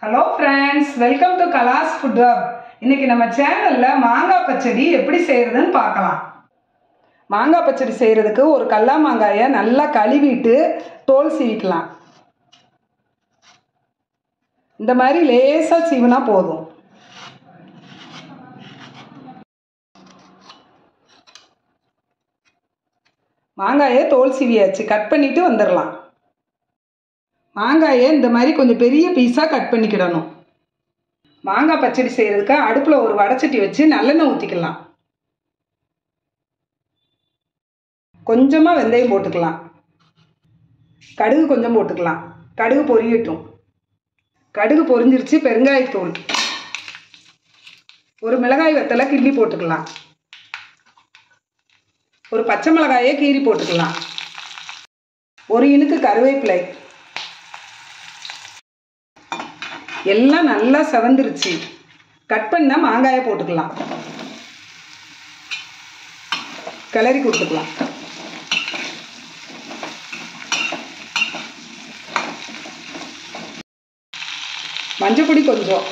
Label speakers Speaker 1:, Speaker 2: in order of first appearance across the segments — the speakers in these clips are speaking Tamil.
Speaker 1: Hello friends, welcome to Kala's Food Hub. இன்னைக்கு நம்ம சேனல்ல மாங்காய் பச்சடி எப்படி செய்யறதுன்னு பார்க்கலாம். மாங்காய் பச்சடி செய்யறதுக்கு ஒரு கல்லா மாங்காயை நல்லா கழுவிட்டு தோல் சீவிக்கலாம். இந்த மாதிரி லேசா சீவினா போதும். மாங்காயை தோல் சீவியாச்சு, கட் பண்ணிட்டு வந்துடலாம். மாங்காயை இந்த மாதிரி கொஞ்சம் பெரிய பீஸாக கட் பண்ணிக்கிடணும். மாங்காய் பச்சடி செய்கிறதுக்கு அடுப்பில் ஒரு வடைச்சட்டி வச்சு நல்லெண்ணெய் ஊற்றிக்கலாம். கொஞ்சமாக வெந்தயம் போட்டுக்கலாம். கடுகு கொஞ்சம் போட்டுக்கலாம். கடுகு பொரியட்டும். கடுகு பொரிஞ்சிருச்சு. பெருங்காயத்தூள், ஒரு மிளகாய் வத்தலை கிள்ளி போட்டுக்கலாம். ஒரு பச்சை மிளகாயை கீறி போட்டுக்கலாம். ஒரு இனுக்கு கருவேப்பிலை. எல்லாம் நல்லா செவந்துருச்சு. கட் பண்ண மாங்காயை போட்டுக்கலாம். கிளறி கொடுத்துக்கலாம். மஞ்சள் கொஞ்சம்,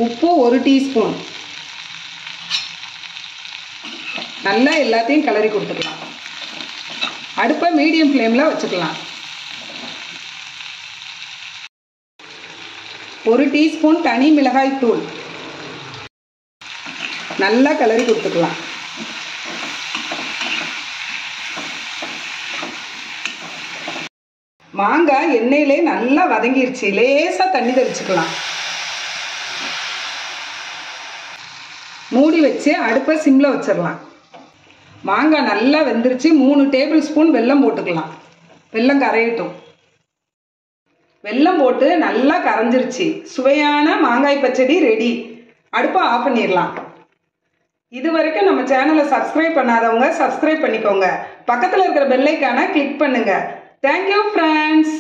Speaker 1: உப்பு 1 டீஸ்பூன். நல்லா எல்லாத்தையும் கிளறி கொடுத்துக்கலாம். அடுப்பை மீடியம் ஃப்ளேமில் வச்சுக்கலாம். 1 டீஸ்பூன் தனி மிளகாய் தூள். நல்லா கிளறி கொடுத்துக்கலாம். மாங்காய் எண்ணெயிலே நல்லா வதங்கிருச்சு. லேசாக தண்ணி தெளிச்சுக்கலாம். மூடி வச்சு அடுப்பை சிம்மில் வச்சிடலாம். மாங்காய் நல்லா வெந்துருச்சு. 3 டேபிள் ஸ்பூன் வெல்லம் போட்டுக்கலாம். வெல்லம் கரையட்டும். வெல்லம் போட்டு நல்லா கரைஞ்சிருச்சு. சுவையான மாங்காய் பச்சடி ரெடி. அடுப்பை ஆஃப் பண்ணிடலாம். இது வரைக்கும் நம்ம சேனலை சப்ஸ்கிரைப் பண்ணாதவங்க சப்ஸ்கிரைப் பண்ணிக்கோங்க. பக்கத்தில் இருக்கிற பெல் ஐகானை கிளிக் பண்ணுங்க. Thank you friends.